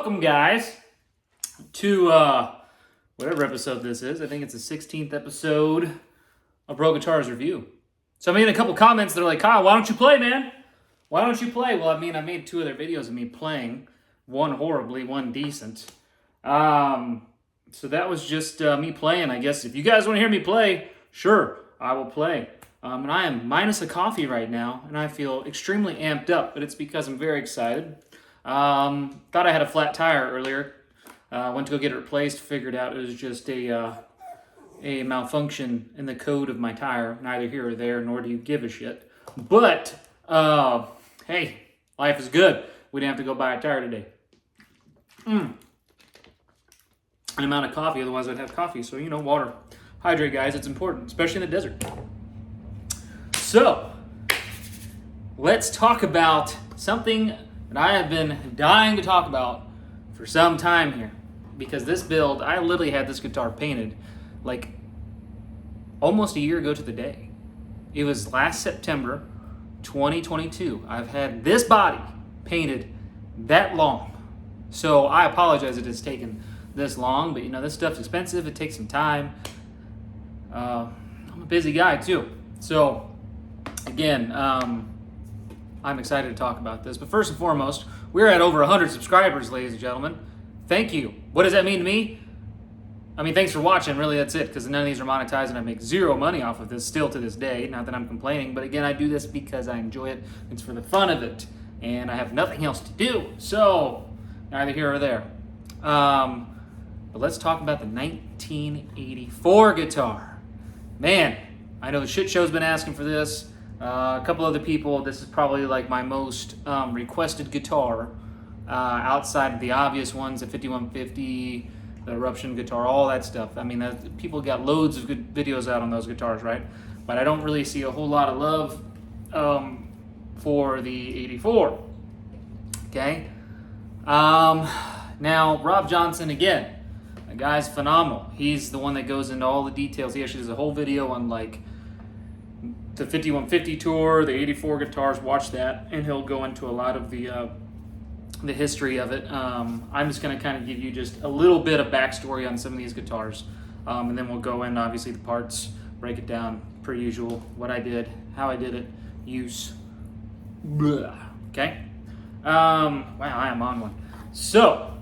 welcome guys to whatever episode this is. I think it's the 16th episode of Brough Guitars Review. So I made a couple comments that are like, Kyle, why don't you play, man? Why don't you play? Well, I mean, I made two other videos of me playing. One horribly, one decent. So that was just me playing, I guess. If you guys want to hear me play, sure, I will play. And I am minus a coffee right now, and I feel extremely amped up, but it's because I'm very excited. Thought I had a flat tire earlier. Went to go get it replaced, figured out it was just a malfunction in the code of my tire. Neither here or there, nor do you give a shit. But, hey, life is good. We didn't have to go buy a tire today. An amount of coffee, otherwise I'd have coffee. So, water. Hydrate, guys. It's important, especially in the desert. So, let's talk about something that I have been dying to talk about for some time here. Because this build, I literally had this guitar painted like almost a year ago to the day. It was last September 2022. I've had this body painted that long. So I apologize it has taken this long, but this stuff's expensive. It takes some time. I'm a busy guy too. So again, I'm excited to talk about this. But first and foremost, we're at over 100 subscribers, ladies and gentlemen. Thank you. What does that mean to me? I mean, thanks for watching. Really, that's it, because none of these are monetized, and I make zero money off of this still to this day. Not that I'm complaining, but again, I do this because I enjoy it. It's for the fun of it, and I have nothing else to do. So, neither here or there. But let's talk about the 1984 guitar. Man, I know the shit show's been asking for this. A couple other people, this is probably like my most requested guitar outside of the obvious ones, the 5150, the Eruption guitar, all that stuff. I mean, people got loads of good videos out on those guitars, right? But I don't really see a whole lot of love for the 84. Okay? Now, Rob Johnson, again, the guy's phenomenal. He's the one that goes into all the details. He actually does a whole video on like the 5150 tour, the 84 guitars. Watch that, and he'll go into a lot of the history of it. I'm just going to kind of give you just a little bit of backstory on some of these guitars, and then we'll go in, obviously, the parts, break it down, per usual, what I did, how I did it, use. Blah. Okay? Wow, I am on one. So,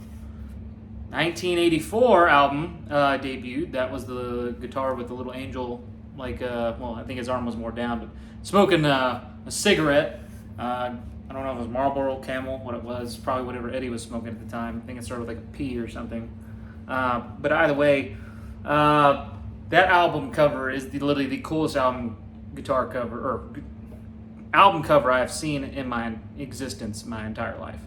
1984 album debuted. That was the guitar with the little angel, well, I think his arm was more down, but smoking a cigarette. I don't know if it was Marlboro, Camel, what it was. Probably whatever Eddie was smoking at the time. I think it started with like a P or something. But either way, that album cover is literally the coolest album cover I have seen in my existence, my entire life.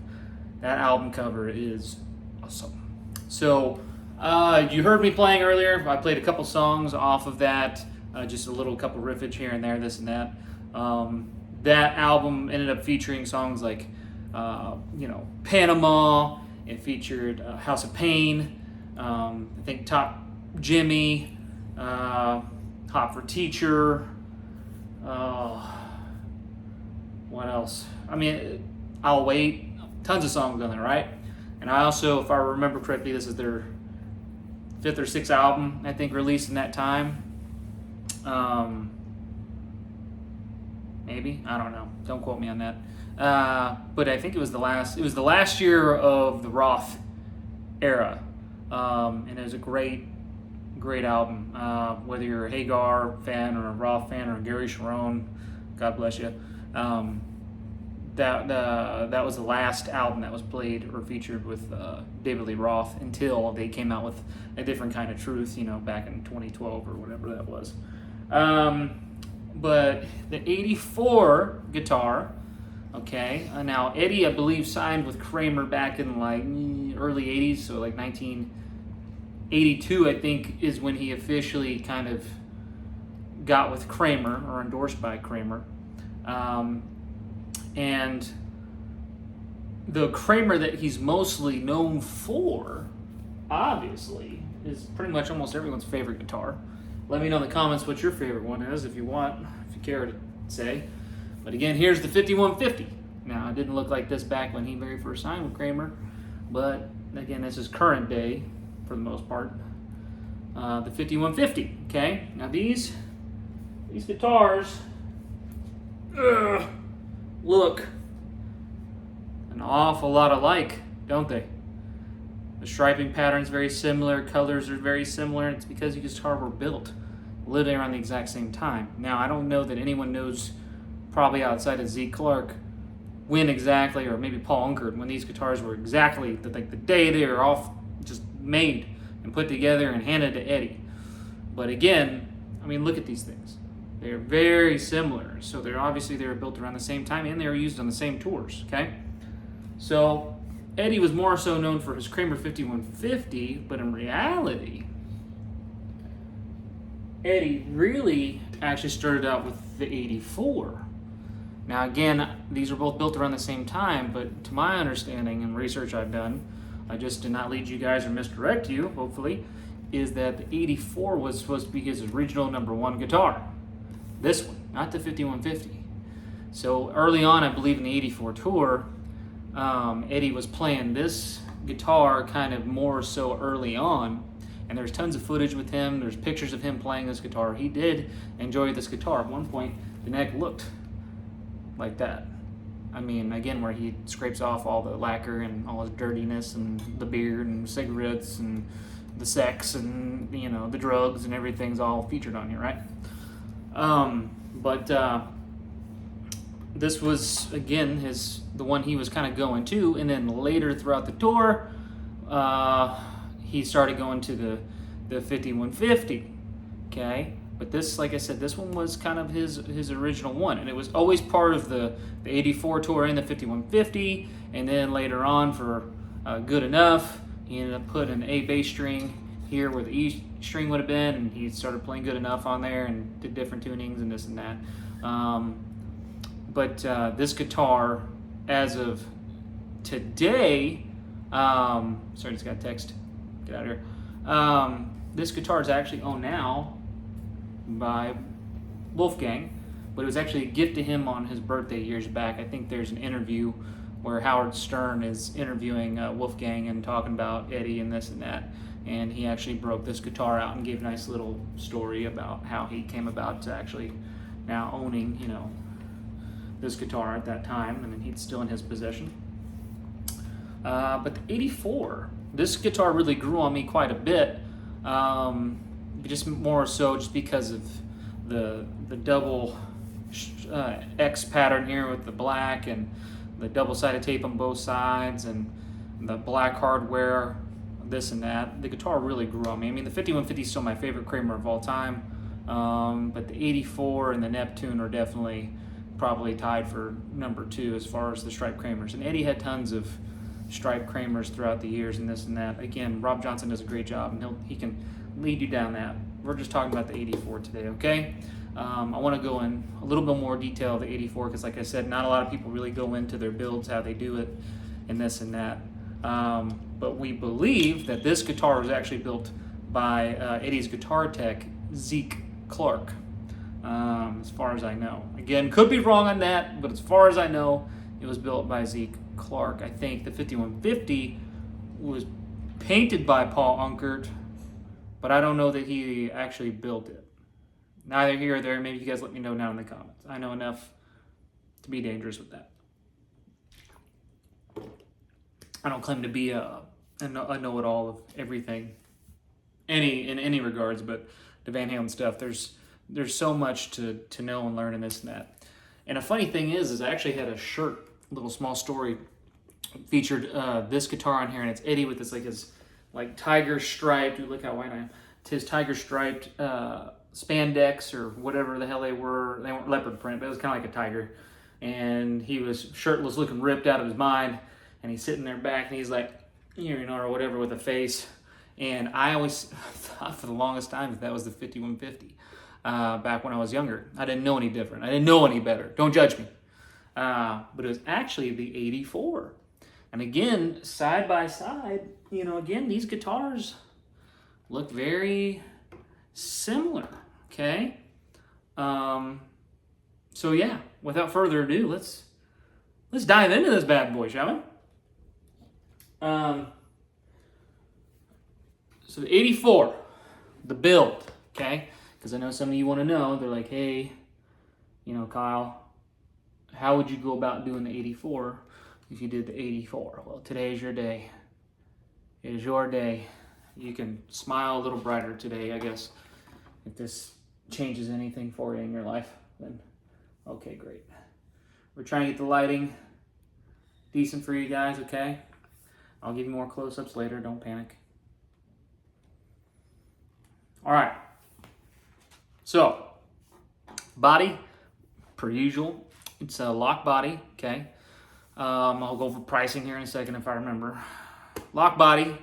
That album cover is awesome. So, you heard me playing earlier. I played a couple songs off of that. Just a little couple riffage here and there, this and that. That album ended up featuring songs like, Panama. It featured House of Pain. I think Top Jimmy, Hot for Teacher. What else? I mean, I'll Wait. Tons of songs on there, right? And I also, if I remember correctly, this is their 5th or 6th album, I think, released in that time. Maybe, I don't know. Don't quote me on that. But I think it was the last year of the Roth era, and it was a great album. Whether you're a Hagar fan or a Roth fan or a Gary Sharon, God bless you. That was the last album that was played or featured with David Lee Roth until they came out with A Different Kind of Truth, back in 2012 or whatever that was. But the 84 guitar, okay, now Eddie, I believe, signed with Kramer back in like early 80s, so like 1982, I think, is when he officially kind of got with Kramer or endorsed by Kramer. And the Kramer that he's mostly known for, obviously, is pretty much almost everyone's favorite guitar. Let me know in the comments what your favorite one is if you want, if you care to say. But again, here's the 5150. Now, it didn't look like this back when he very first signed with Kramer, but again, this is current day for the most part. The 5150. Okay, now these guitars look an awful lot alike, don't they? The striping pattern's very similar, colors are very similar. It's because these guitars were built literally around the exact same time. Now, I don't know that anyone knows, probably outside of Zeke Clark, when exactly, or maybe Paul Unkert, when these guitars were exactly, like the day they were all just made and put together and handed to Eddie. But again, I mean, look at these things. They're very similar. So they're obviously they were built around the same time and they were used on the same tours, okay? So Eddie was more so known for his Kramer 5150, but in reality, Eddie really actually started out with the 84. Now again, these are both built around the same time, but to my understanding and research I've done, I just did not lead you guys or misdirect you, hopefully, is that the 84 was supposed to be his original #1 guitar. This one, not the 5150. So early on, I believe in the 84 tour, Eddie was playing this guitar kind of more so early on, and there's tons of footage with him. There's pictures of him playing this guitar. He did enjoy this guitar. At one point, the neck looked like that. I mean, again, where he scrapes off all the lacquer and all his dirtiness and the beard and cigarettes and the sex and, you know, the drugs and everything's all featured on here, right? This was, again, the one he was kind of going to, and then later throughout the tour, he started going to the 5150, okay? But this, like I said, this one was kind of his original one, and it was always part of the 84 tour and the 5150, and then later on for Good Enough, he ended up putting an A bass string here where the E string would have been, and he started playing Good Enough on there and did different tunings and this and that. This guitar, as of today, sorry, just got a text, get out of here. This guitar is actually owned now by Wolfgang, but it was actually a gift to him on his birthday years back. I think there's an interview where Howard Stern is interviewing Wolfgang and talking about Eddie and this and that, and he actually broke this guitar out and gave a nice little story about how he came about to actually now owning, you know, this guitar at that time, and then he's still in his possession. But the 84, this guitar really grew on me quite a bit, just more so just because of the double X pattern here with the black and the double-sided tape on both sides and the black hardware, this and that. The guitar really grew on me. I mean, the 5150 is still my favorite Kramer of all time, but the 84 and the Neptune are definitely probably tied for #2 as far as the stripe Kramers. And Eddie had tons of stripe Kramers throughout the years and this and that. Again, Rob Johnson does a great job, and he can lead you down that. We're just talking about the 84 today, okay? I want to go in a little bit more detail of the 84 because, like I said, not a lot of people really go into their builds, how they do it, and this and that. But we believe that this guitar was actually built by Eddie's guitar tech, Zeke Clark, as far as I know. Again, could be wrong on that, but as far as I know, it was built by Zeke Clark. I think the 5150 was painted by Paul Unkert, but I don't know that he actually built it. Neither here or there. Maybe you guys let me know down in the comments. I know enough to be dangerous with that. I don't claim to be a know-it-all of everything, in any regards, but the Van Halen stuff, there's so much to know and learn in this and that. And a funny thing is I actually had a shirt, little small story, featured this guitar on here, and it's Eddie with this his tiger striped. Look how white I am. It's his tiger striped spandex or whatever the hell they were. They weren't leopard print, but it was kind of like a tiger. And he was shirtless, looking ripped out of his mind. And he's sitting there back, and he's like, or whatever, with a face. And I always thought for the longest time that was the 5150 back when I was younger. I didn't know any different. I didn't know any better. Don't judge me. But it was actually the 84. And again, side by side, again, these guitars look very similar, okay? So yeah, without further ado, let's dive into this bad boy, shall we? So the 84, the build, okay? Because I know some of you want to know. They're like, hey, you know, Kyle, how would you go about doing the 84 if you did the 84? Well, today is your day. It is your day. You can smile a little brighter today, I guess. If this changes anything for you in your life, then okay, great. We're trying to get the lighting decent for you guys, okay? I'll give you more close-ups later, don't panic. All right. So, body, per usual, it's a lock body, okay? I'll go over pricing here in a second if I remember. Lock body.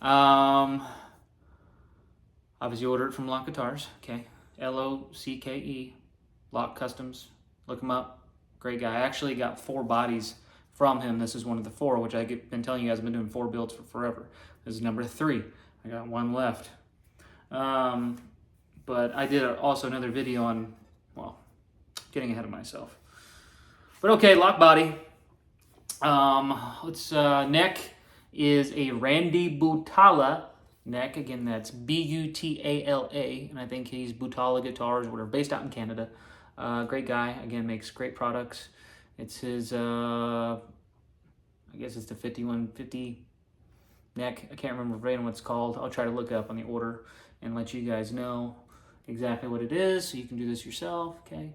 Obviously order it from Lock Guitars, okay? L-O-C-K-E, Lock Customs. Look him up. Great guy. I actually got 4 bodies from him. This is one of the 4, which I've been telling you guys I've been doing 4 builds for forever. This is number 3. I got 1 left. But I did also another video on, well, getting ahead of myself. But okay, lock body. Neck is a Randy Butala neck. Again, that's B-U-T-A-L-A, and I think he's Butala Guitars, whatever, based out in Canada. Great guy. Again, makes great products. It's his, I guess it's the 5150 neck. I can't remember verbatim what it's called. I'll try to look it up on the order and let you guys know exactly what it is, so you can do this yourself, okay?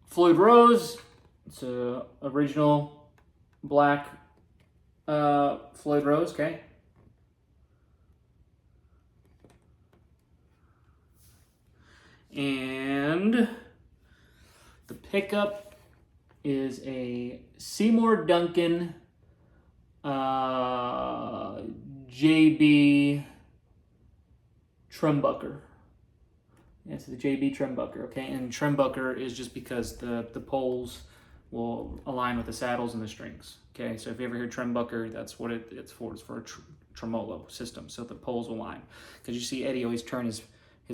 Floyd Rose, it's a original black Floyd Rose, okay? And the pickup is a Seymour Duncan JB Trumbucker. It's the JB Trumbucker, okay? And Trumbucker is just because the poles will align with the saddles and the strings, okay? So if you ever hear Trumbucker, that's what it's for. It's for a tremolo system, so the poles will align. Because you see Eddie always turn his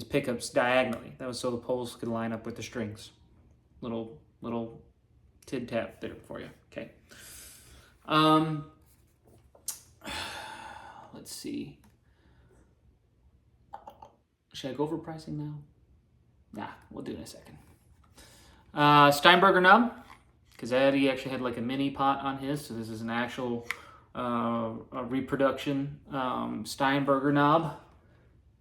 pickups diagonally. That was so the poles could line up with the strings. Little tid tap there for you, okay? Let's see. Should I go over pricing now? Nah, we'll do it in a second. Steinberger knob, because Eddie actually had like a mini pot on his, so this is an actual reproduction Steinberger knob.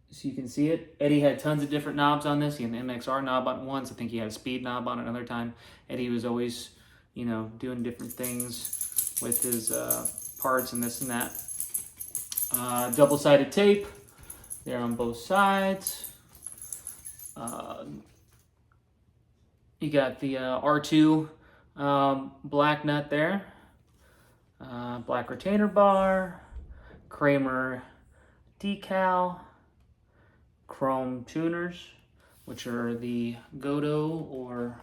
So you can see it. Eddie had tons of different knobs on this. He had an MXR knob on once. I think he had a speed knob on another time. Eddie was always, you know, doing different things with his parts and this and that. Double-sided tape there on both sides. You got the R2 black nut there. Black retainer bar. Kramer decal. Chrome tuners, which are the Godo or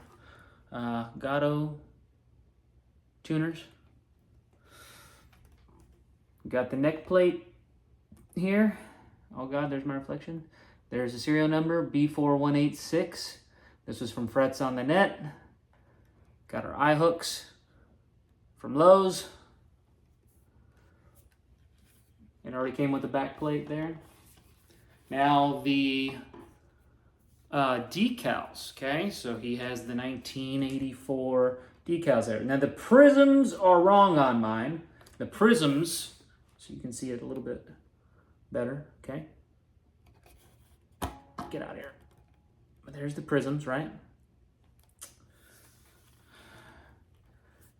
Gato tuners. Got the neck plate here. Oh God, there's my reflection. There's a serial number, B4186. This was from Frets on the Net. Got our eye hooks from Lowe's. It already came with the back plate there. Now the decals, okay? So he has the 1984 decals there. Now the prisms are wrong on mine. The prisms, so you can see it a little bit better, okay? Get out of here. But there's the prisms, right?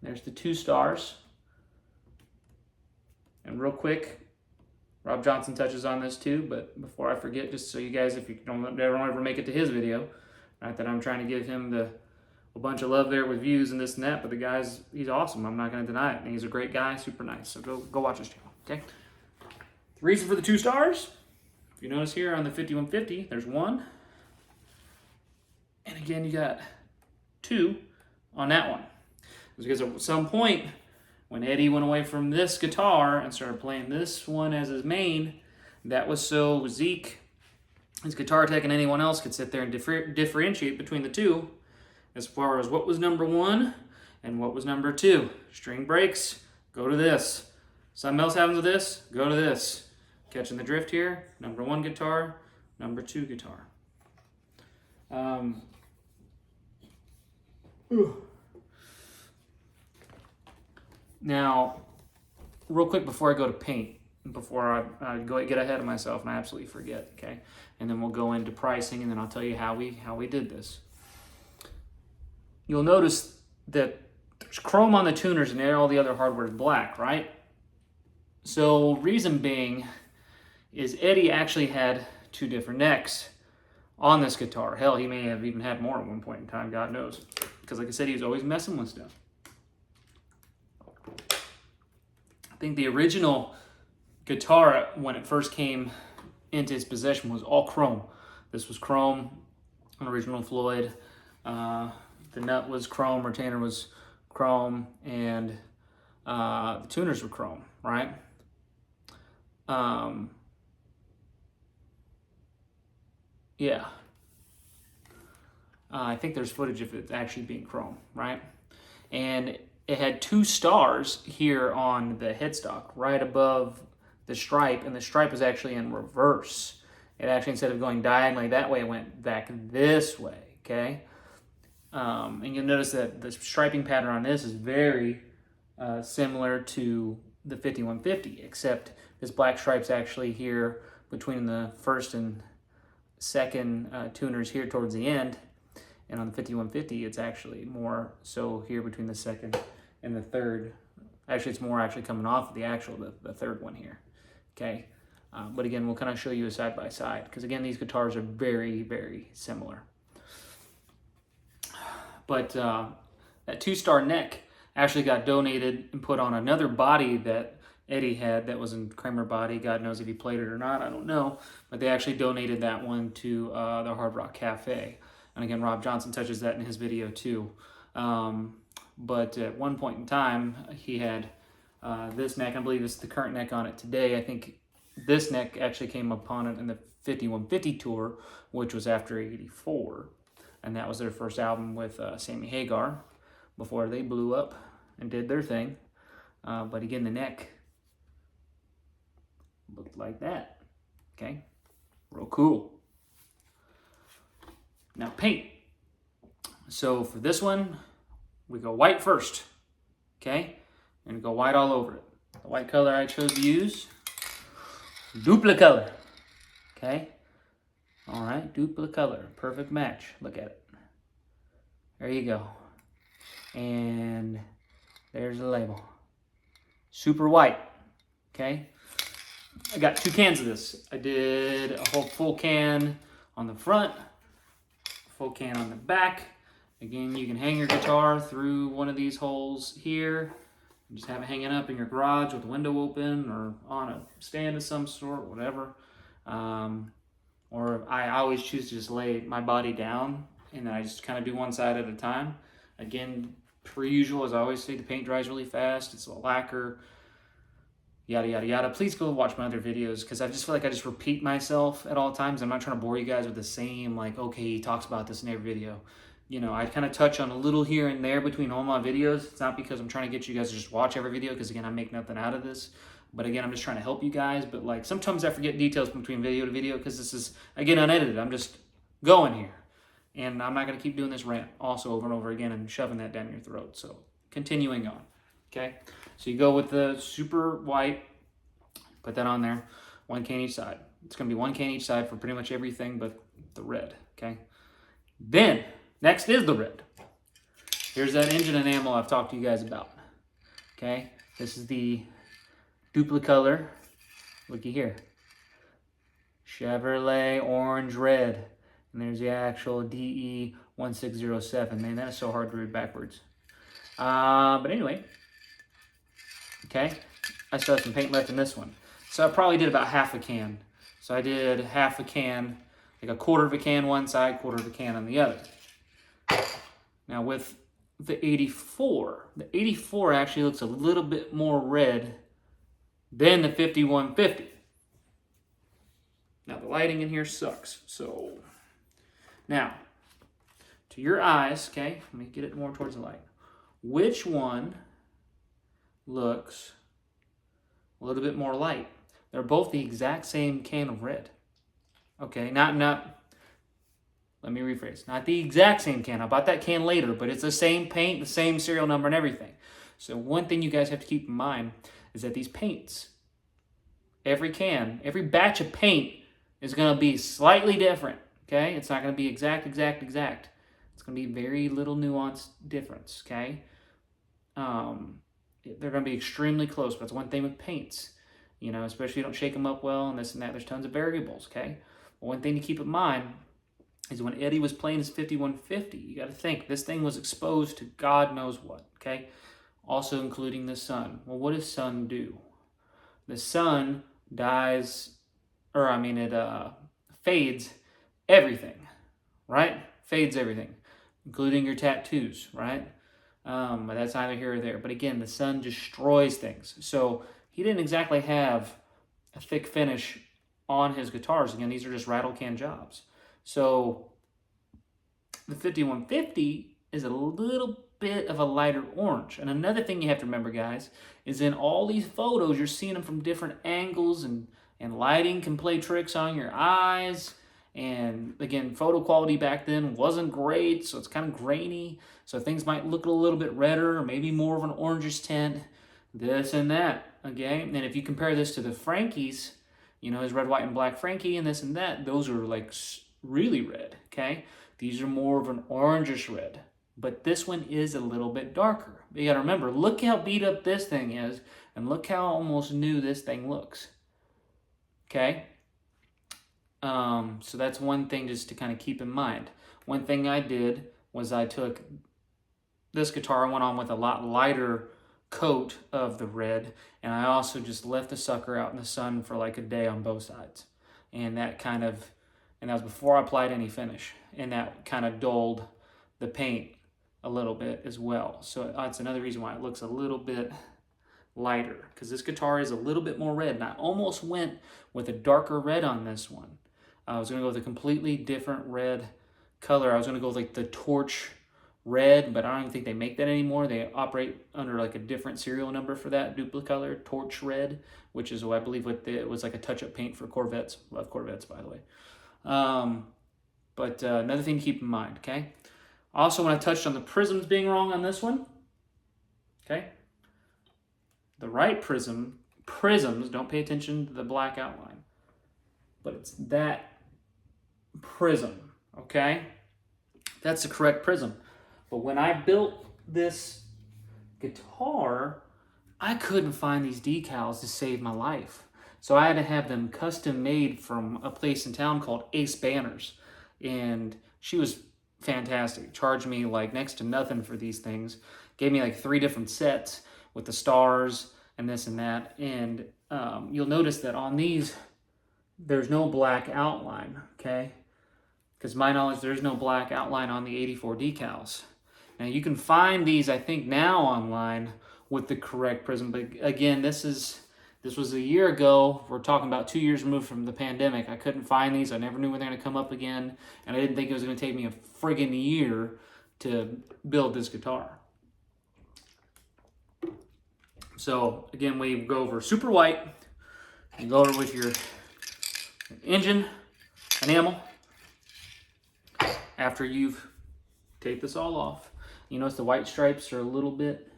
There's the 2 stars. And real quick, Rob Johnson touches on this too, but before I forget, just so you guys, if you don't ever make it to his video, not that I'm trying to give him a bunch of love there with views and this and that, but the guy's, he's awesome. I'm not going to deny it. And he's a great guy, super nice. So go watch his channel, okay? The reason for the 2 stars, if you notice here on the 5150, there's 1. And again, you got 2 on that one. Because at some point, when Eddie went away from this guitar and started playing this one as his main, that was so Zeke, his guitar tech, and anyone else could sit there and differentiate between the 2 as far as what was number 1 and what was number 2. String breaks, go to this. Something else happens with this, go to this. Catching the drift here, number 1 guitar, number 2 guitar. Now, real quick before I go to paint, before I go get ahead of myself and I absolutely forget, okay? And then we'll go into pricing, and then I'll tell you how we did this. You'll notice that there's chrome on the tuners and all the other hardware is black, right? So reason being is Eddie actually had 2 different necks on this guitar. Hell, he may have even had more at one point in time, God knows. Because like I said, he was always messing with stuff. I think the original guitar, when it first came into his possession, was all chrome. This was chrome, an original Floyd. The nut was chrome, retainer was chrome, and the tuners were chrome, right? Yeah. I think there's footage of it actually being chrome, right? And it had 2 stars here on the headstock, right above the stripe, and the stripe was actually in reverse. It actually, instead of going diagonally that way, it went back this way, okay? And you'll notice that the striping pattern on this is very similar to the 5150, except this black stripe's actually here between the first and second tuners here towards the end, and on the 5150 it's actually more so here between the second and the third. Actually, it's more actually coming off of the third one here, okay? But again, we'll kind of show you a side by side, because again, these guitars are very, very similar. But that 2-star neck actually got donated and put on another body that Eddie had that was in Kramer body. God knows if he played it or not, I don't know. But they actually donated that one to the Hard Rock Cafe. And again, Rob Johnson touches that in his video too. But at one point in time, he had this neck. I believe it's the current neck on it today. I think this neck actually came upon it in the 5150 tour, which was after 84. And that was their first album with Sammy Hagar before they blew up and did their thing. But again, the neck looked like that, okay? Real cool. Now paint. So for this one, we go white first, okay? And go white all over it. The white color I chose to use, Dupla color, okay? All right, Dupla color, perfect match. Look at it. There you go. And there's the label. Super white, okay? I got 2 cans of this. I did a whole full can on the front, full can on the back. Again, you can hang your guitar through one of these holes here. And just have it hanging up in your garage with the window open or on a stand of some sort, whatever. Or I always choose to just lay my body down, and then I just kind of do one side at a time. Again, per usual, as I always say, the paint dries really fast. It's a lacquer, yada, yada, yada. Please go watch my other videos, because I just feel like I just repeat myself at all times. I'm not trying to bore you guys with the same, like, okay, he talks about this in every video. You know, I kind of touch on a little here and there between all my videos. It's not because I'm trying to get you guys to just watch every video, because again, I make nothing out of this. But again, I'm just trying to help you guys. But like, sometimes I forget details between video to video, because this is, again, unedited. I'm just going here. And I'm not going to keep doing this rant also over and over again and shoving that down your throat. So continuing on, okay? So you go with the super white, put that on there, 1 can each side. It's going to be 1 can each side for pretty much everything but the red, okay? Then, next is the red. Here's that engine enamel I've talked to you guys about, okay? This is the Dupla color. Looky here. Chevrolet orange red. And there's the actual DE1607. Man, that is so hard to read backwards. But anyway, okay, I still have some paint left in this one. So I probably did about half a can. So I did half a can, like a quarter of a can one side, quarter of a can on the other. Now with the 84 actually looks a little bit more red than the 5150. Now the lighting in here sucks, so... Now, to your eyes, okay, let me get it more towards the light. Which one looks a little bit more light. They're both the exact same can of red. Okay, let me rephrase. Not the exact same can. I bought that can later, but it's the same paint, the same serial number and everything. So one thing you guys have to keep in mind is that these paints, every batch of paint is going to be slightly different. Okay, it's not going to be exact. It's going to be very little nuanced difference. Okay, they're going to be extremely close. But that's one thing with paints. You know, especially if you don't shake them up well and this and that. There's tons of variables. Okay, but one thing to keep in mind is when Eddie was playing his 5150, you got to think this thing was exposed to God knows what. Okay, also including the sun. Well, what does sun do? The sun dyes, it fades everything, right? Fades everything, including your tattoos, right? But that's neither here or there. But again, the sun destroys things. So he didn't exactly have a thick finish on his guitars. Again, these are just rattle can jobs. So the 5150 is a little bit of a lighter orange. And another thing you have to remember, guys, is in all these photos, you're seeing them from different angles, and lighting can play tricks on your eyes. And again, photo quality back then wasn't great, so it's kind of grainy. So things might look a little bit redder, or maybe more of an orangish tint, this and that, okay? And if you compare this to the Frankies, you know, his red, white, and black Frankie and this and that, those are like really red, okay? These are more of an orangish red, but this one is a little bit darker. But you gotta remember, look how beat up this thing is, and look how almost new this thing looks, okay? So that's one thing just to kind of keep in mind. One thing I did was I took this guitar, I went on with a lot lighter coat of the red, and I also just left the sucker out in the sun for like a day on both sides. And that was before I applied any finish, and that kind of dulled the paint a little bit as well. So that's another reason why it looks a little bit lighter, because this guitar is a little bit more red, and I almost went with a darker red on this one. I was going to go with a completely different red color. I was going to go with like the torch red, but I don't even think they make that anymore. They operate under like a different serial number for that duplicolor, torch red, which is what I believe it was like a touch-up paint for Corvettes. Love Corvettes, by the way. But another thing to keep in mind, okay? Also, when I touched on the prisms being wrong on this one, okay? The right prisms, don't pay attention to the black outline, but it's that prism, okay? That's the correct prism. But when I built this guitar, I couldn't find these decals to save my life. So I had to have them custom made from a place in town called Ace Banners. And she was fantastic. Charged me like next to nothing for these things. Gave me like 3 different sets with the stars and this and that. And you'll notice that on these, there's no black outline, okay? Because to my knowledge, there's no black outline on the 84 decals. Now you can find these, I think, now online with the correct prism. But again, this was a year ago. We're talking about 2 years removed from the pandemic. I couldn't find these. I never knew when they're going to come up again. And I didn't think it was going to take me a friggin' year to build this guitar. So again, we go over super white. You go over with your engine enamel. After you've taped this all off, you notice the white stripes are a little bit,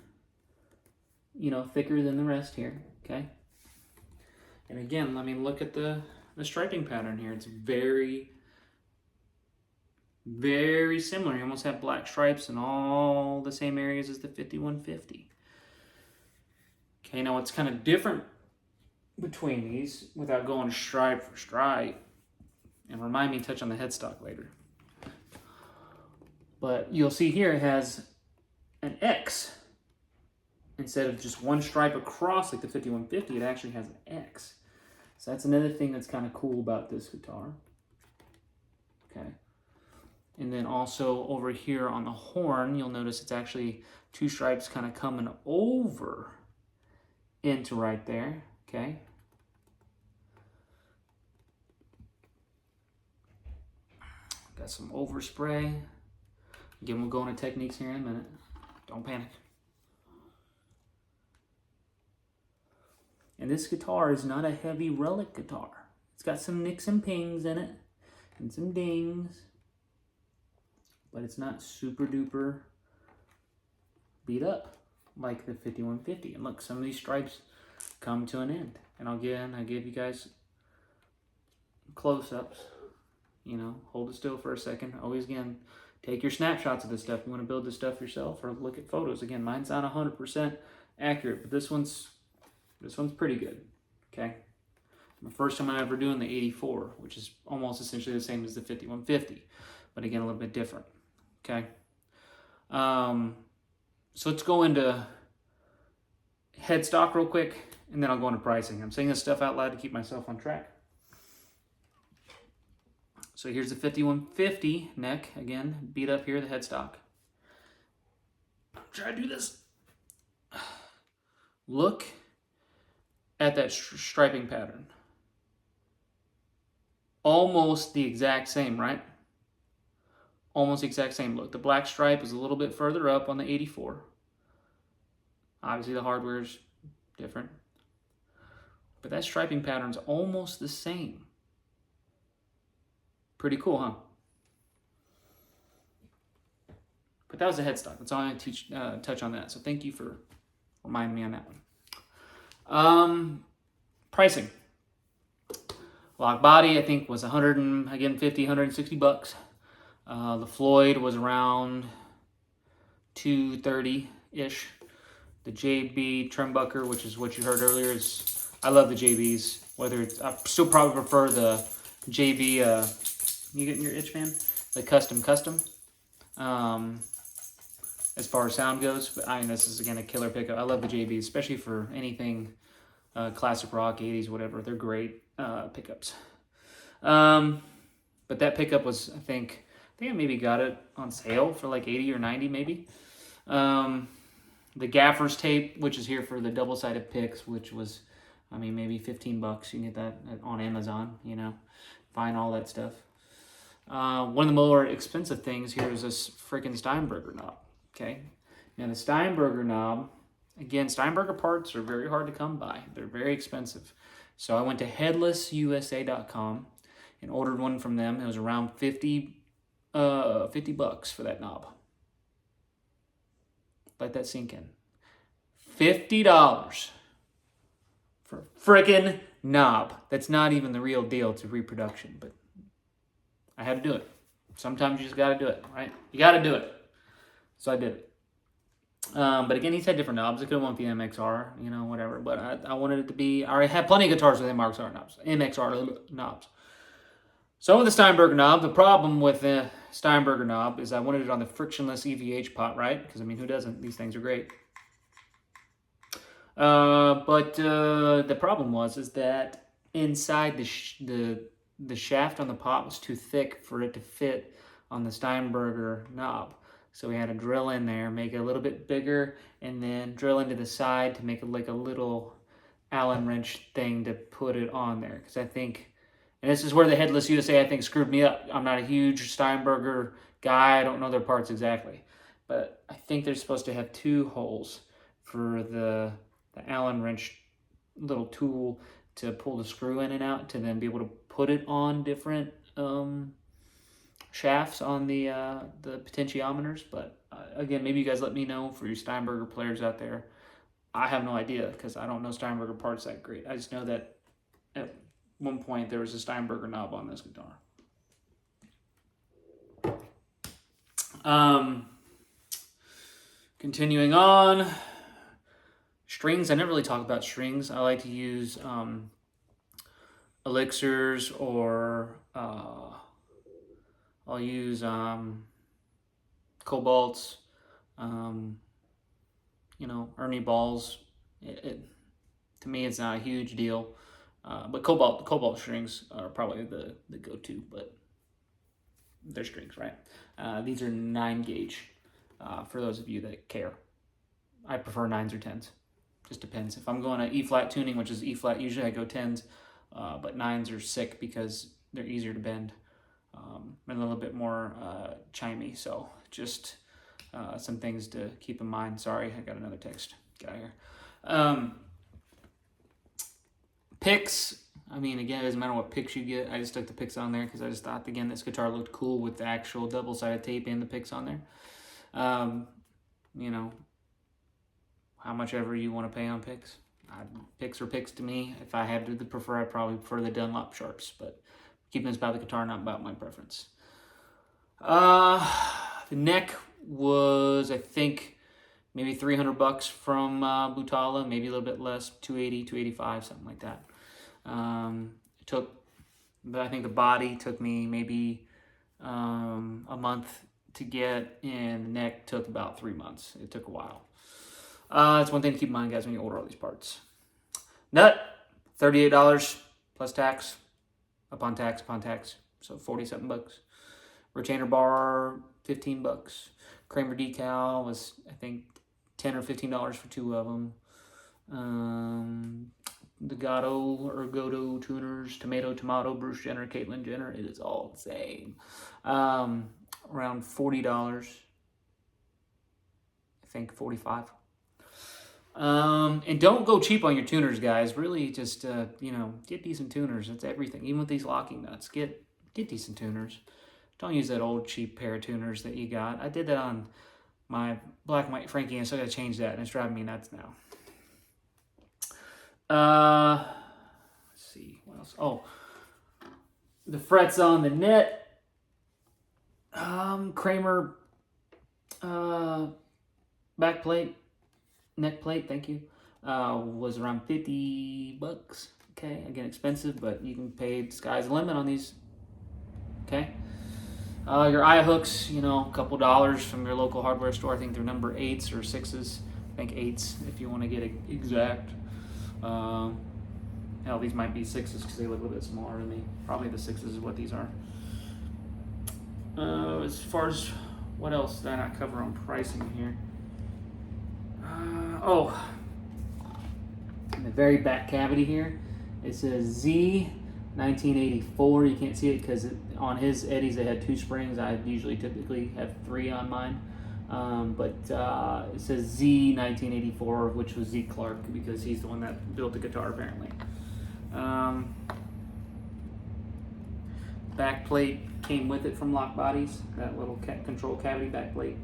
thicker than the rest here, okay? And again, look at the striping pattern here. It's very, very similar. You almost have black stripes in all the same areas as the 5150. Okay, now what's kind of different between these, without going stripe for stripe, and remind me to touch on the headstock later. But you'll see here it has an X. Instead of just one stripe across like the 5150, it actually has an X. So that's another thing that's kind of cool about this guitar. Okay. And then also over here on the horn, you'll notice it's actually 2 stripes kind of coming over into right there. Okay. Got some overspray. Again, we'll go into techniques here in a minute. Don't panic. And this guitar is not a heavy relic guitar. It's got some nicks and pings in it and some dings, but it's not super duper beat up like the 5150. And look, some of these stripes come to an end. And again, I give you guys close-ups. You know, hold it still for a second. Always, again, take your snapshots of this stuff. You want to build this stuff yourself, or look at photos. Again, mine's not 100% accurate, but this one's pretty good. Okay, the first time I'm ever doing the 84, which is almost essentially the same as the 5150, but again a little bit different. Okay, so let's go into headstock real quick, and then I'll go into pricing. I'm saying this stuff out loud to keep myself on track. So here's the 5150 neck, again, beat up here, the headstock. Try to do this. Look at that striping pattern. Almost the exact same, right? Almost the exact same look. The black stripe is a little bit further up on the 84. Obviously the hardware's different. But that striping pattern's almost the same. Pretty cool, huh? But that was a headstock. That's all I'm going to touch on that. So thank you for reminding me on that one. Pricing. Lock body, I think, was 160 bucks. The Floyd was around 230-ish. The JB Trimbucker, which is what you heard earlier, I love the JBs. I still probably prefer the JB. You getting your itch, man? The custom. As far as sound goes, but I mean, this is again a killer pickup. I love the JBs, especially for anything classic rock, 80s, whatever. They're great pickups. But that pickup was, I think I maybe got it on sale for like 80 or 90 maybe. The gaffer's tape, which is here for the double-sided picks, which was, I mean, maybe 15 bucks. You can get that on Amazon, you know, find all that stuff. One of the more expensive things here is this freaking Steinberger knob, okay? Now the Steinberger knob, again, Steinberger parts are very hard to come by. They're very expensive. So I went to headlessusa.com and ordered one from them. It was around 50 bucks for that knob. Let that sink in. $50 for a freaking knob. That's not even the real deal. It's a reproduction, but I had to do it. Sometimes you just got to do it, right? You got to do it. So I did it. But again, he's had different knobs. I could have went with the MXR, you know, whatever. But I wanted it to be, I already had plenty of guitars with MXR knobs. So with the Steinberger knob, the problem with the Steinberger knob is I wanted it on the frictionless EVH pot, right? Because, I mean, who doesn't? These things are great. But the problem is that inside the shaft on the pot was too thick for it to fit on the Steinberger knob. So we had to drill in there, make it a little bit bigger, and then drill into the side to make it like a little Allen wrench thing to put it on there. Because I think, and this is where the Headless USA, I think, screwed me up. I'm not a huge Steinberger guy. I don't know their parts exactly. But I think they're supposed to have 2 holes for the Allen wrench little tool to pull the screw in and out to then be able to put it on different shafts on the potentiometers. But again, maybe you guys let me know for you Steinberger players out there. I have no idea because I don't know Steinberger parts that great. I just know that at one point there was a Steinberger knob on this guitar. Continuing on, strings. I never really talk about strings. I like to use elixirs, or I'll use cobalts, you know, Ernie balls. To me, it's not a huge deal. But cobalt strings are probably the go-to, but they're strings, right? These are 9 gauge, for those of you that care. I prefer 9s or 10s. Just depends. If I'm going to E-flat tuning, which is E-flat, usually I go 10s, but 9s are sick because they're easier to bend, and a little bit more chimey. So just some things to keep in mind. Sorry, I got another text. Get out of here. Picks, I mean, again, it doesn't matter what picks you get. I just stuck the picks on there because I just thought, again, this guitar looked cool with the actual double-sided tape and the picks on there. You know, how much ever you want to pay on picks. Picks are picks to me. If I had to prefer, I'd probably prefer the Dunlop Sharps, but keeping this about the guitar, not about my preference. The neck was, I think, maybe $300 from Butala, maybe a little bit less, 280, 285, something like that. It took, but I think the body took me maybe a month to get, and the neck took about 3 months. It took a while. That's one thing to keep in mind, guys, when you order all these parts. Nut, $38 plus tax, upon tax, so $47. Retainer bar, $15. Kramer decal was, I think, $10 or $15 for 2 of them. The Godot tuners, tomato, Bruce Jenner, Caitlyn Jenner, it is all the same. Around $40. I think 45. And don't go cheap on your tuners, guys. Really, just you know, get decent tuners. That's everything. Even with these locking nuts, get decent tuners. Don't use that old cheap pair of tuners that you got. I did that on my black and white Frankie, and so I got to change that, and it's driving me nuts now. Let's see what else. Oh, the frets on the net. Kramer back plate. Neck plate, thank you, was around $50. Okay, again, expensive, but you can pay, sky's the limit on these. Okay, your eye hooks, you know, a couple dollars from your local hardware store. I think they're number 8s or 6s. I think 8s if you want to get it exact. Hell, these might be 6s because they look a little bit smaller to me. Probably the 6s is what these are. As far as what else did I not cover on pricing here? In the very back cavity here, it says Z 1984. You can't see it because on his Eddies they had 2 springs. I typically have 3 on mine. But it says Z 1984, which was Z Clark because he's the one that built the guitar apparently. Back plate came with it from Lock Bodies, that little control cavity back plate.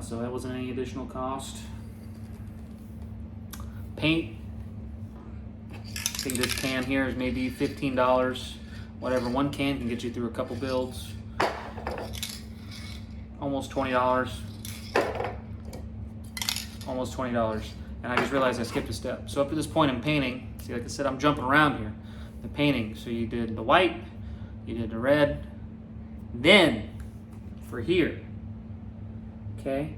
So that wasn't any additional cost. Paint, I think this can here is maybe $15. Whatever, one can get you through a couple builds. Almost $20. Almost $20. And I just realized I skipped a step. So up to this point in painting, see, like I said, I'm jumping around here. The painting, so you did the white, you did the red, then for here, okay?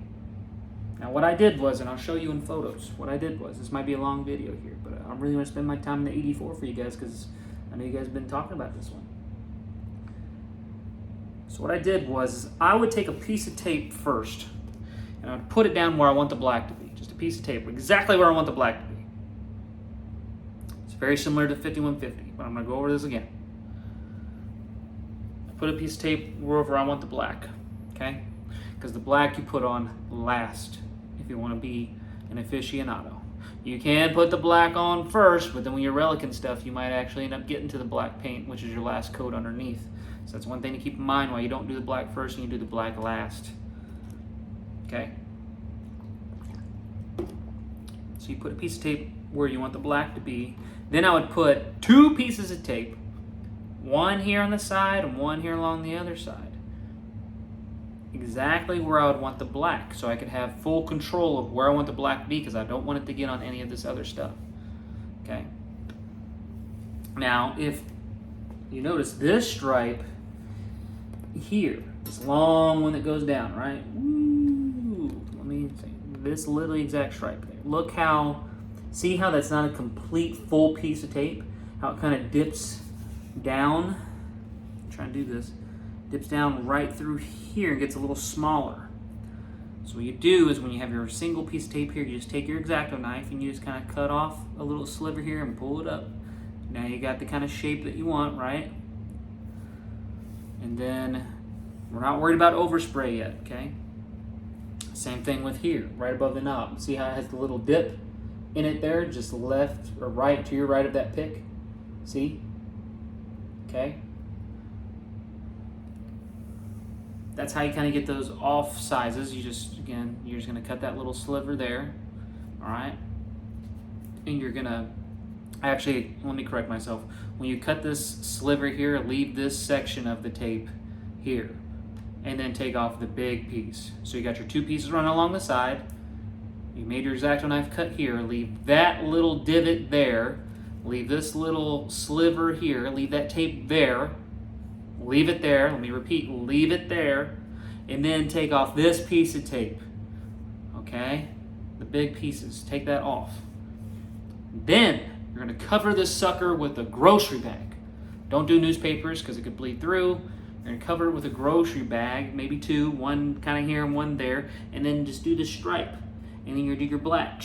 Now what I did was, and I'll show you in photos, what I did was, this might be a long video here, but I'm really gonna spend my time in the 84 for you guys because I know you guys have been talking about this one. So what I did was, I would take a piece of tape first, and I would put it down where I want the black to be. Just a piece of tape, exactly where I want the black to be. It's very similar to 5150, but I'm gonna go over this again. Put a piece of tape wherever I want the black, okay? Because the black you put on last if you want to be an aficionado. You can put the black on first, but then when you're relicking stuff, you might actually end up getting to the black paint, which is your last coat underneath. So that's one thing to keep in mind why you don't do the black first and you do the black last. Okay? So you put a piece of tape where you want the black to be. Then I would put 2 pieces of tape, one here on the side and one here along the other side. Exactly where I would want the black, so I could have full control of where I want the black to be because I don't want it to get on any of this other stuff. Okay? Now, if you notice this stripe here, this long one that goes down, right? Ooh, let me see. This literally exact stripe there. Look how, see how that's not a complete full piece of tape? How it kind of dips down. I'm trying to do this. Dips down right through here and gets a little smaller. So what you do is when you have your single piece of tape here, you just take your X-Acto knife and you just kind of cut off a little sliver here and pull it up. Now you got the kind of shape that you want, right? And then we're not worried about overspray yet, okay? Same thing with here, right above the knob. See how it has the little dip? in it there, just left or right, to your right of that pick. See? Okay. That's how you kind of get those off sizes. You just, again, you're just going to cut that little sliver there. All right. And you're going to, actually, let me correct myself. When you cut this sliver here, leave this section of the tape here. And then take off the big piece. So you got your two pieces running along the side. You made your X-Acto knife cut here. Leave that little divot there. Leave this little sliver here. Leave that tape there. Leave it there. Let me repeat. Leave it there. And then take off this piece of tape. Okay? The big pieces. Take that off. Then you're going to cover this sucker with a grocery bag. Don't do newspapers because it could bleed through. You're going to cover it with a grocery bag. Maybe two. One kind of here and one there. And then just do the stripe. And then you're going to do your black.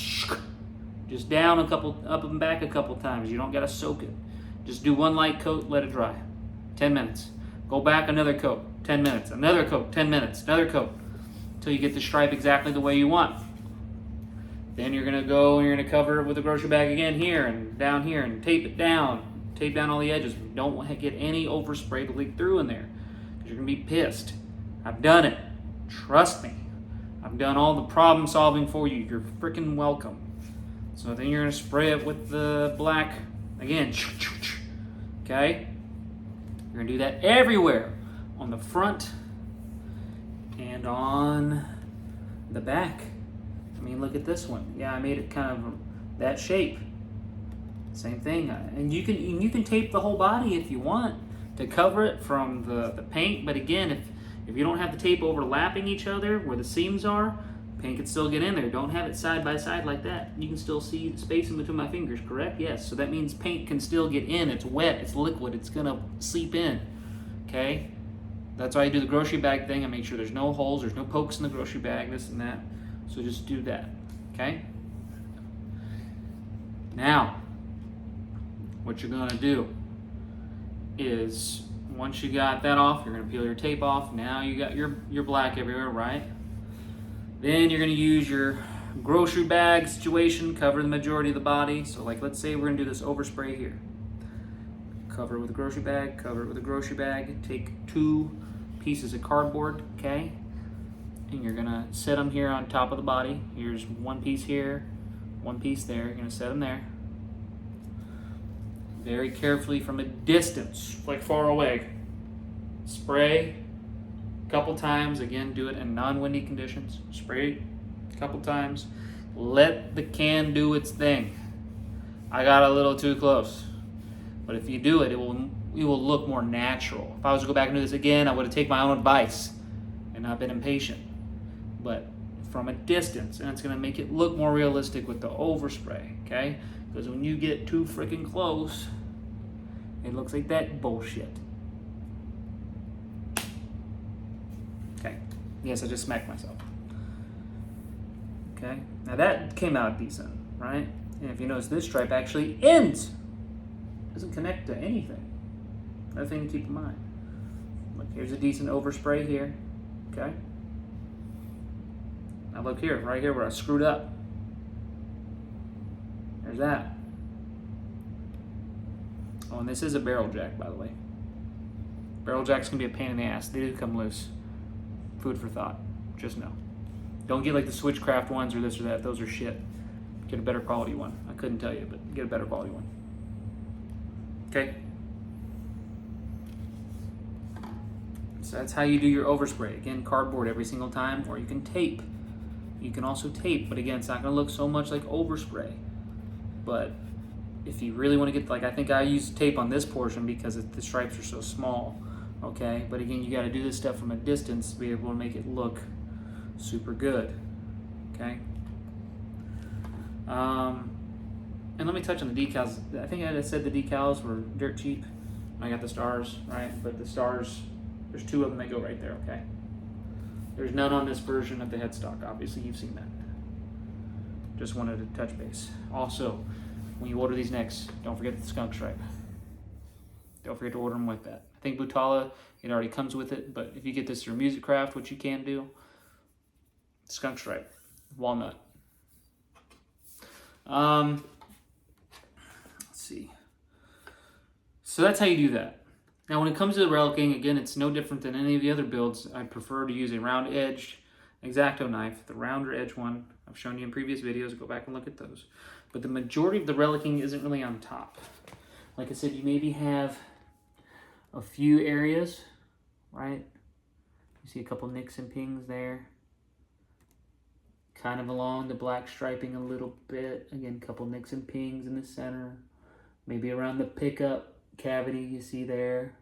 Just down a couple, up and back a couple times. You don't got to soak it. Just do one light coat, let it dry. 10 minutes. Go back another coat, 10 minutes. Another coat, 10 minutes. Another coat. Until you get the stripe exactly the way you want. Then you're going to go and you're going to cover it with a grocery bag again here and down here and tape it down. Tape down all the edges. Don't want to get any overspray to leak through in there. Because you're going to be pissed. I've done it. Trust me. I've done all the problem solving for you. You're freaking welcome. So then you're going to spray it with the black again. Okay? You're going to do that everywhere. On the front and on the back. I mean, look at this one. Yeah, I made it kind of that shape. Same thing. And you can tape the whole body if you want to cover it from the paint. But again, if you don't have the tape overlapping each other where the seams are, paint can still get in there. Don't have it side by side like that. You can still see the space in between my fingers, correct? Yes. So that means paint can still get in. It's wet. It's liquid. It's going to seep in. Okay? That's why I do the grocery bag thing. I make sure there's no holes. There's no pokes in the grocery bag, this and that. So just do that. Okay? Now, what you're going to do is, once you got that off, you're going to peel your tape off. Now you got your black everywhere, right? Then you're going to use your grocery bag situation, cover the majority of the body. So like, let's say we're going to do this overspray here. Cover it with a grocery bag, cover it with a grocery bag. Take two pieces of cardboard, okay? And you're going to set them here on top of the body. Here's one piece here, one piece there. You're going to set them there. Very carefully from a distance, like far away. Spray a couple times. Again, do it in non-windy conditions. Spray a couple times. Let the can do its thing. I got a little too close. But if you do it, it will look more natural. If I was to go back and do this again, I would have taken my own advice and not been impatient. But from a distance, and it's going to make it look more realistic with the overspray, okay? Because when you get too freaking close, it looks like that bullshit. Okay. Yes, I just smacked myself. Okay. Now that came out decent, right? And if you notice, this stripe actually ends. Doesn't connect to anything. Another thing to keep in mind. Look, here's a decent overspray here. Okay. Now look here, right here where I screwed up. There's that. Oh, and this is a barrel jack, by the way. Barrel jacks can be a pain in the ass. They do come loose. Food for thought. Just know. Don't get like the Switchcraft ones or this or that. Those are shit. Get a better quality one. I couldn't tell you, but get a better quality one. Okay? So that's how you do your overspray. Again, cardboard every single time, or you can tape. You can also tape, but again, it's not going to look so much like overspray. But if you really want to get, like, I think I use tape on this portion because the stripes are so small, okay? But again, you got to do this stuff from a distance to be able to make it look super good, okay? And let me touch on the decals. I think I said the decals were dirt cheap. I got the stars, right? But the stars, there's two of them that go right there, okay? There's none on this version of the Headstock. Obviously, you've seen that. Just wanted to touch base. Also, when you order these next, don't forget the skunk stripe. Don't forget to order them with that. I think Butala, it already comes with it, but if you get this through Music Craft, which you can do, skunk stripe, walnut. Let's see. So that's how you do that. Now when it comes to the relicking, again, it's no different than any of the other builds. I prefer to use a round-edged X-Acto knife, the rounder edge one. I've shown you in previous videos, go back and look at those. But the majority of the relicking isn't really on top. Like I said, you maybe have a few areas, right? You see a couple nicks and pings there. Kind of along the black striping a little bit. Again, a couple nicks and pings in the center. Maybe around the pickup cavity you see there,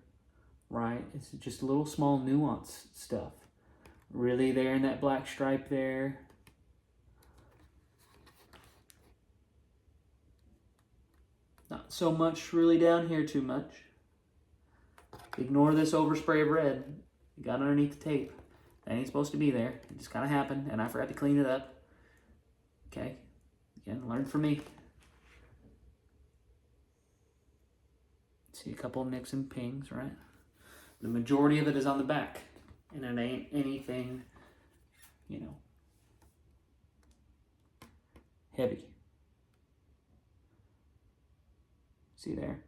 right? It's just a little small nuance stuff. Really there in that black stripe there. Not so much really down here too much. Ignore this overspray of red. You got underneath the tape. That ain't supposed to be there. It just kind of happened, and I forgot to clean it up. Okay? Again, learn from me. See a couple nicks and pings, right? The majority of it is on the back, and it ain't anything, you know, heavy. See there?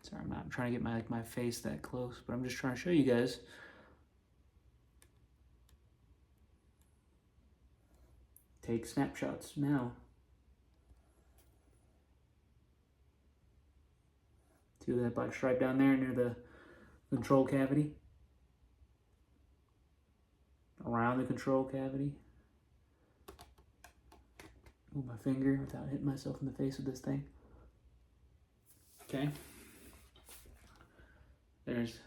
Sorry, I'm not trying to get my face that close, but I'm just trying to show you guys. Take snapshots now. See that black stripe down there near the control cavity? Around the control cavity. Move my finger without hitting myself in the face with this thing. Okay. There's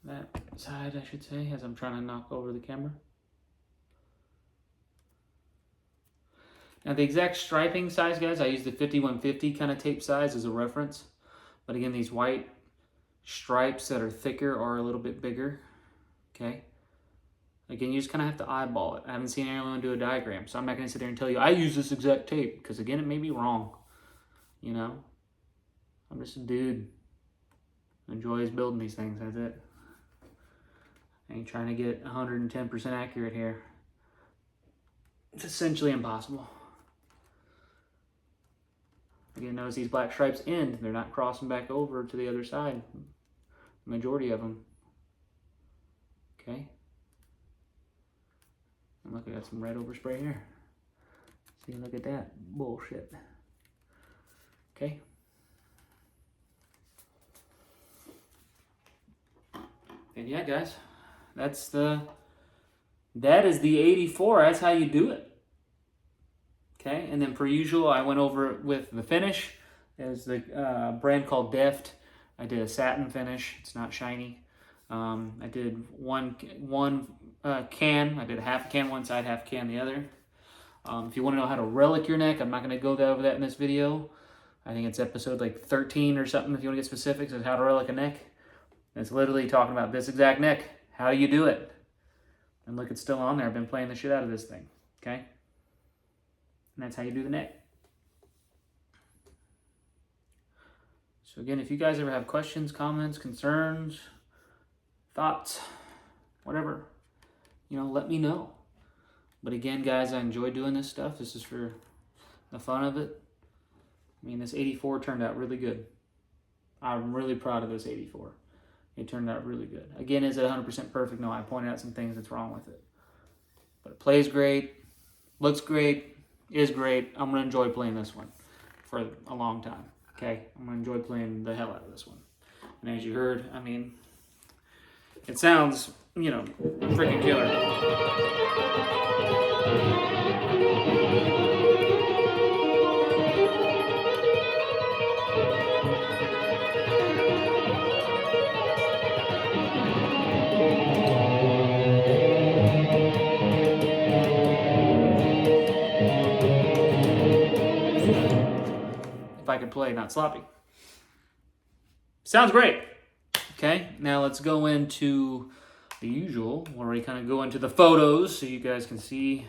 that side, I should say, as I'm trying to knock over the camera. Now the exact striping size, guys, I use the 5150 kind of tape size as a reference. But again, these white stripes that are thicker are a little bit bigger, okay? Again, you just kind of have to eyeball it. I haven't seen anyone do a diagram, so I'm not going to sit there and tell you, I use this exact tape, because again, it may be wrong, you know? I'm just a dude who enjoys building these things, that's it. I ain't trying to get 110% accurate here. It's essentially impossible. Again, notice these black stripes end. They're not crossing back over to the other side. The majority of them. Okay. And look, I got some red overspray here. See, look at that. Bullshit. Okay. And yeah, guys, that is the 84. That's how you do it. Okay, and then per usual, I went over it with the finish. There's the brand called Deft. I did a satin finish. It's not shiny. I did one can. I did half a can one side, half a can the other. If you want to know how to relic your neck, I'm not going to go over that in this video. I think it's episode like 13 or something if you want to get specifics of how to relic a neck. It's literally talking about this exact neck. How do you do it? And look, it's still on there. I've been playing the shit out of this thing. Okay? And that's how you do the neck. So again, if you guys ever have questions, comments, concerns, thoughts, whatever, you know, let me know. But again, guys, I enjoy doing this stuff. This is for the fun of it. I mean, this 84 turned out really good. I'm really proud of this 84. It turned out really good. Again, is it 100% perfect? No, I pointed out some things that's wrong with it. But it plays great, looks great, is great. I'm going to enjoy playing this one for a long time. Okay? I'm going to enjoy playing the hell out of this one. And as you heard, I mean, it sounds, you know, freaking killer. If I could play not sloppy. Sounds great. Okay, now let's go into the usual, where we kind of go into the photos so you guys can see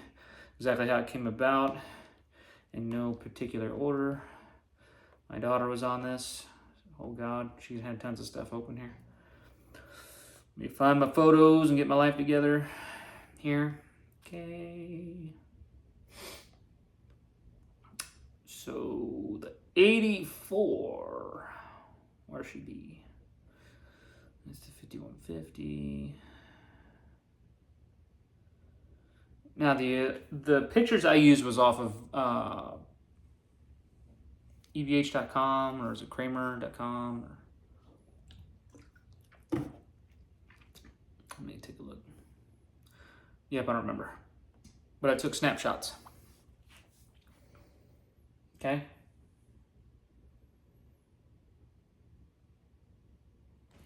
exactly how it came about in no particular order. My daughter was on this. Oh God, she's had tons of stuff open here. Let me find my photos and get my life together here. Okay. So the 84, where should be? That's the 5150. Now the pictures I used was off of EVH.com, or is it Kramer.com? Let me take a look. Yep, I don't remember. But I took snapshots. Okay.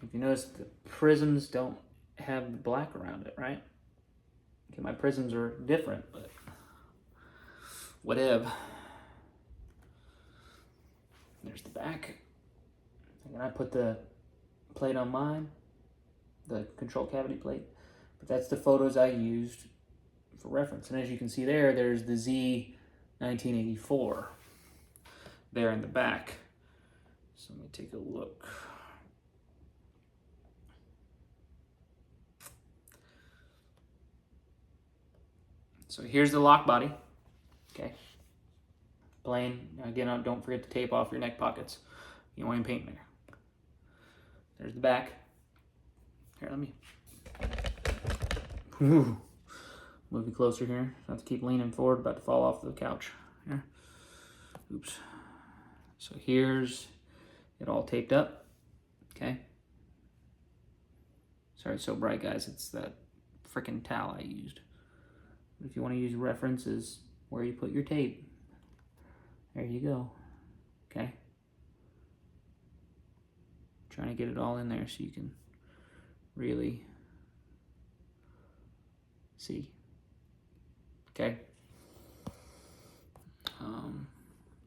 If you notice, the prisms don't have the black around it, right? Okay, my prisms are different, but whatever. There's the back. And I put the plate on mine, the control cavity plate. But that's the photos I used for reference. And as you can see there, there's the Z 1984 there in the back. So let me take a look. So here's the lock body. Okay. Plain. Again, don't forget to tape off your neck pockets. You don't want any paint in there. There's the back. Here, let me move you closer here. I have to keep leaning forward, about to fall off the couch. Here. Oops. So here's it all taped up. Okay. Sorry, it's so bright, guys. It's that freaking towel I used. But if you want to use references where you put your tape, there you go. Okay. Trying to get it all in there so you can really see. Okay.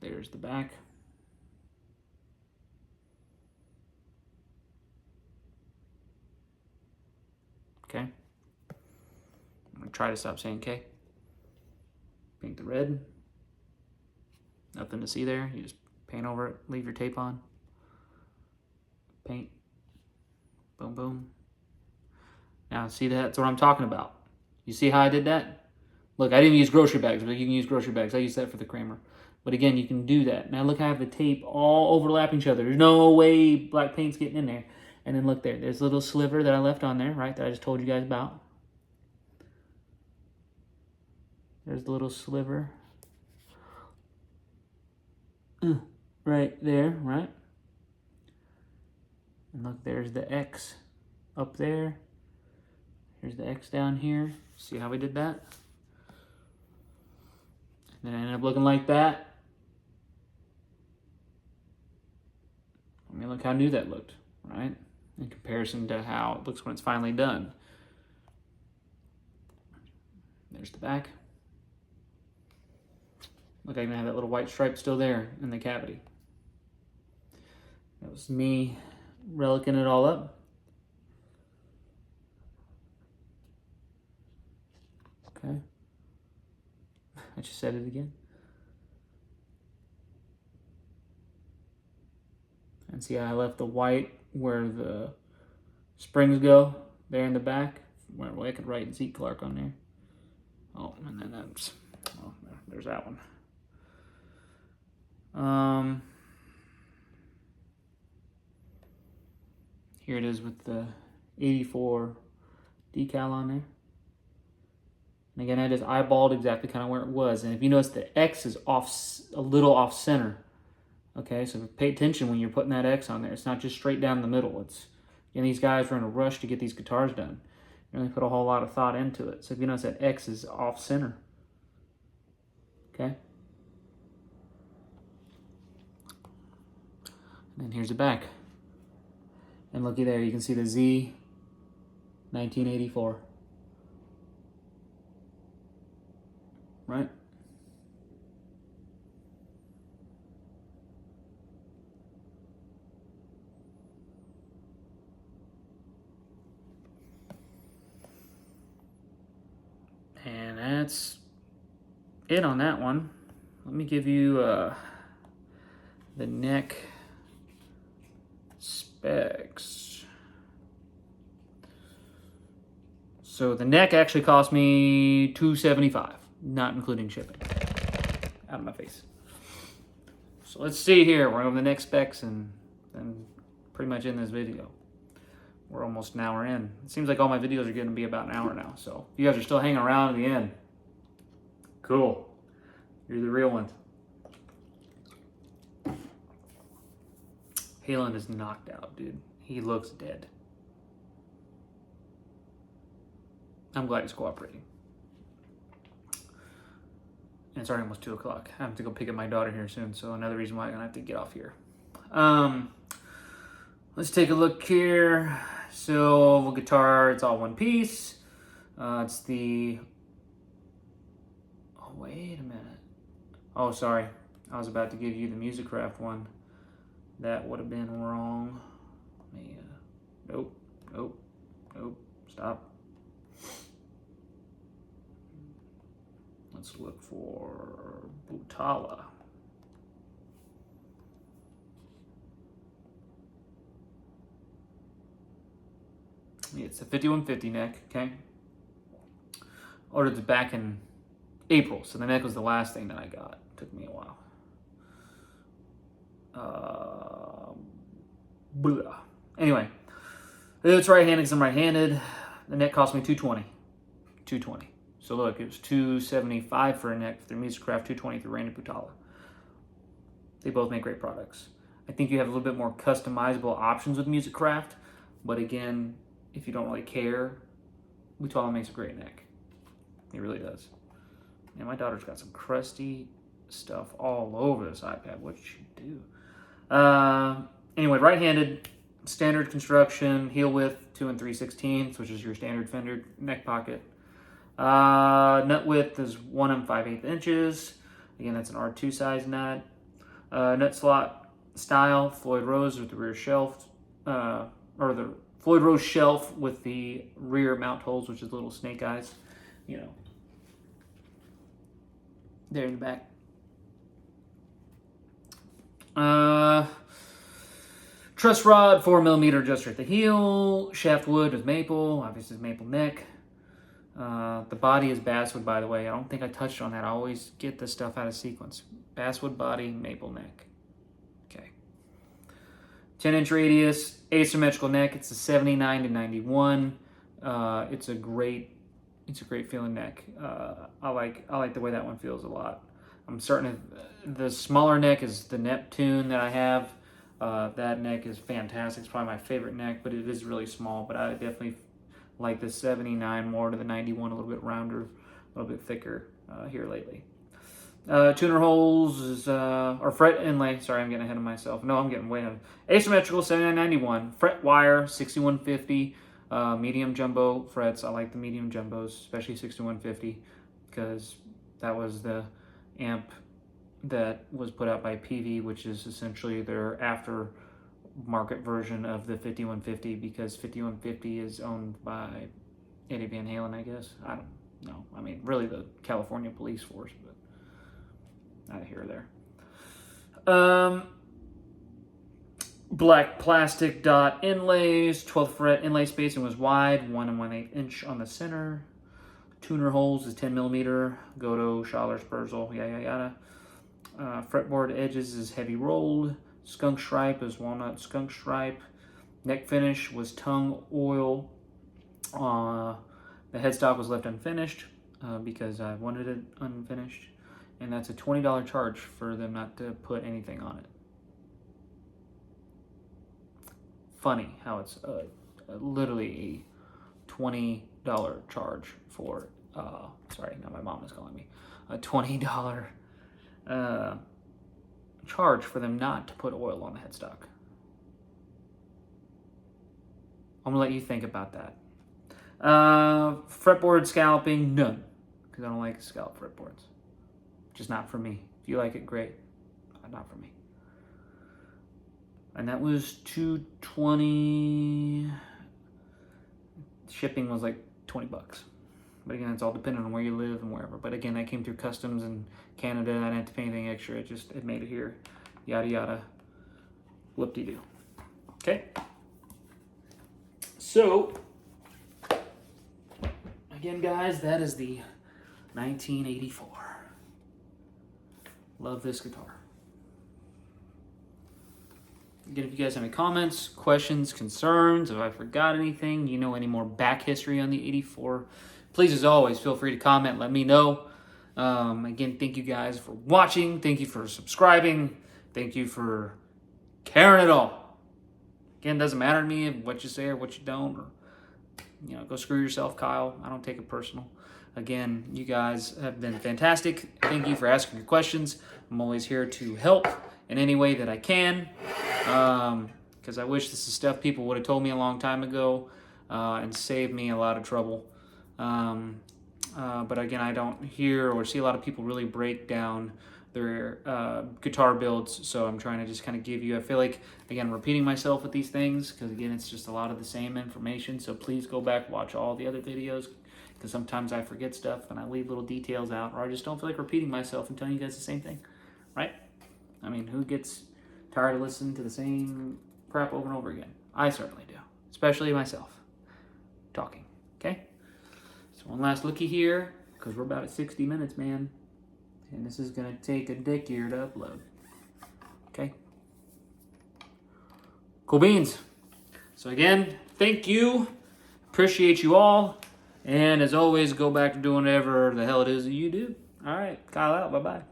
There's the back. Okay. I'm gonna try to stop saying K. Paint the red. Nothing to see there. You just paint over it, leave your tape on. Paint. Boom, boom. Now, see, that's what I'm talking about. You see how I did that? Look, I didn't use grocery bags, but you can use grocery bags. I used that for the Kramer. But again, you can do that. Now look, I have the tape all overlapping each other. There's no way black paint's getting in there. And then look there. There's a little sliver that I left on there, right, that I just told you guys about. There's the little sliver. Right there, right? And look, there's the X up there. Here's the X down here. See how we did that? And then it ended up looking like that. I mean, look how new that looked, right? In comparison to how it looks when it's finally done. There's the back. Look, I even have that little white stripe still there in the cavity. That was me relicking it all up. Okay. I just said it again. And see how I left the white where the springs go, there in the back. Well, I could write Zeke Clark on there. Oh, and then that's, oh, there's that one. Here it is with the 84 decal on there. And again, I just eyeballed exactly kind of where it was. And if you notice, the X is off, a little off center. Okay, so pay attention when you're putting that X on there. It's not just straight down the middle. It's, and these guys are in a rush to get these guitars done. You really put a whole lot of thought into it. So if you notice, that X is off center. Okay. And then here's the back. And looky there, you can see the Z 1984. Right? And that's it on that one. Let me give you the neck specs. So the neck actually cost me $275, not including shipping. Out of my face. So let's see here. We're over the neck specs and then pretty much in this video. We're almost an hour in. It seems like all my videos are going to be about an hour now. So if you guys are still hanging around at the end, cool. You're the real ones. Halen is knocked out, dude. He looks dead. I'm glad he's cooperating. And it's already almost 2 o'clock. I have to go pick up my daughter here soon, so another reason why I'm gonna have to get off here. Let's take a look here. So guitar, it's all one piece. It's the, oh wait a minute. Oh, sorry. I was about to give you the Musicraft one. That would have been wrong. Nope, nope, nope, stop. Let's look for Butala. It's a 5150 neck, okay? Ordered it back in April, so the neck was the last thing that I got. Took me a while. Blah. Anyway, it's right-handed because I'm right-handed. The neck cost me $220. $220. So look, it was $275 for a neck for the Musicraft, $220 through Randy Butala. They both make great products. I think you have a little bit more customizable options with Musicraft, but again, if you don't really care, Butala makes a great neck. It really does. And my daughter's got some crusty stuff all over this iPad. What did she do? Anyway, right-handed, standard construction, heel width 2 3/16, which is your standard Fender neck pocket. Nut width is 1 5/8 inches. Again, that's an R2 size nut. Nut slot style, Floyd Rose with the rear shelf, or the Floyd Rose shelf with the rear mount holes, which is little snake eyes, you know, there in the back. Truss rod, 4mm adjuster at the heel. Shaft wood with maple, obviously maple neck. The body is basswood, by the way. I don't think I touched on that. I always get this stuff out of sequence. Basswood body, maple neck. Okay. 10-inch radius, asymmetrical neck. It's a 79 to 91. It's a great feeling neck. I like the way that one feels a lot. I'm starting to, the smaller neck is the Neptune that I have. That neck is fantastic. It's probably my favorite neck, but it is really small. But I definitely like the 79 more to the 91, a little bit rounder, a little bit thicker here lately. Tuner holes is, or fret inlay. Sorry, I'm getting ahead of myself. No, I'm getting way ahead. Asymmetrical 7991. Fret wire 6150. Medium jumbo frets. I like the medium jumbos, especially 6150, because that was the amp that was put out by PV, which is essentially their after-market version of the 5150, because 5150 is owned by Eddie Van Halen, I guess. I don't know. I mean, really the California Police Force, but not here or there. Black plastic dot inlays, 12th fret inlay spacing was wide, 1 1/8 inch on the center. Tuner holes is 10mm, Goto, Schaller, Spurzl, yada yada. Fretboard edges is heavy rolled. Skunk stripe is walnut skunk stripe. Neck finish was tongue oil. The headstock was left unfinished because I wanted it unfinished. And that's a $20 charge for them not to put anything on it. Funny how it's literally a $20 charge for, sorry, now my mom is calling me, a $20 charge for them not to put oil on the headstock. I'm gonna let you think about that. Fretboard scalloping, none, because I don't like scallop fretboards. Just not for me. If you like it, great. Not for me. And that was $220. Shipping was like $20. But again, it's all dependent on where you live and wherever. But again, that came through customs in Canada. I didn't have to pay anything extra. It made it here. Yada yada. Whoop-de-doo. Okay. So Again, guys, that is the 1984. Love this guitar. Again, if you guys have any comments, questions, concerns, if I forgot anything, you know any more back history on the 84, please, as always, feel free to comment. Let me know. Again, thank you guys for watching. Thank you for subscribing. Thank you for caring at all. Again, it doesn't matter to me what you say or what you don't, or go screw yourself, Kyle. I don't take it personal. Again, you guys have been fantastic. Thank you for asking your questions. I'm always here to help in any way that I can. Because I wish this is stuff people would have told me a long time ago and saved me a lot of trouble. But again, I don't hear or see a lot of people really break down their guitar builds, so I'm trying to just kind of give you, I feel like, again, repeating myself with these things, because again, it's just a lot of the same information, so please go back, watch all the other videos, because sometimes I forget stuff and I leave little details out, or I just don't feel like repeating myself and telling you guys the same thing, right? I mean, who gets tired of listening to the same crap over and over again? I certainly do, especially myself, talking, okay? So one last looky here, because we're about at 60 minutes, man. And this is going to take a dick year to upload. Okay? Cool beans. So again, thank you. Appreciate you all. And as always, go back to doing whatever the hell it is that you do. All right. Kyle out. Bye-bye.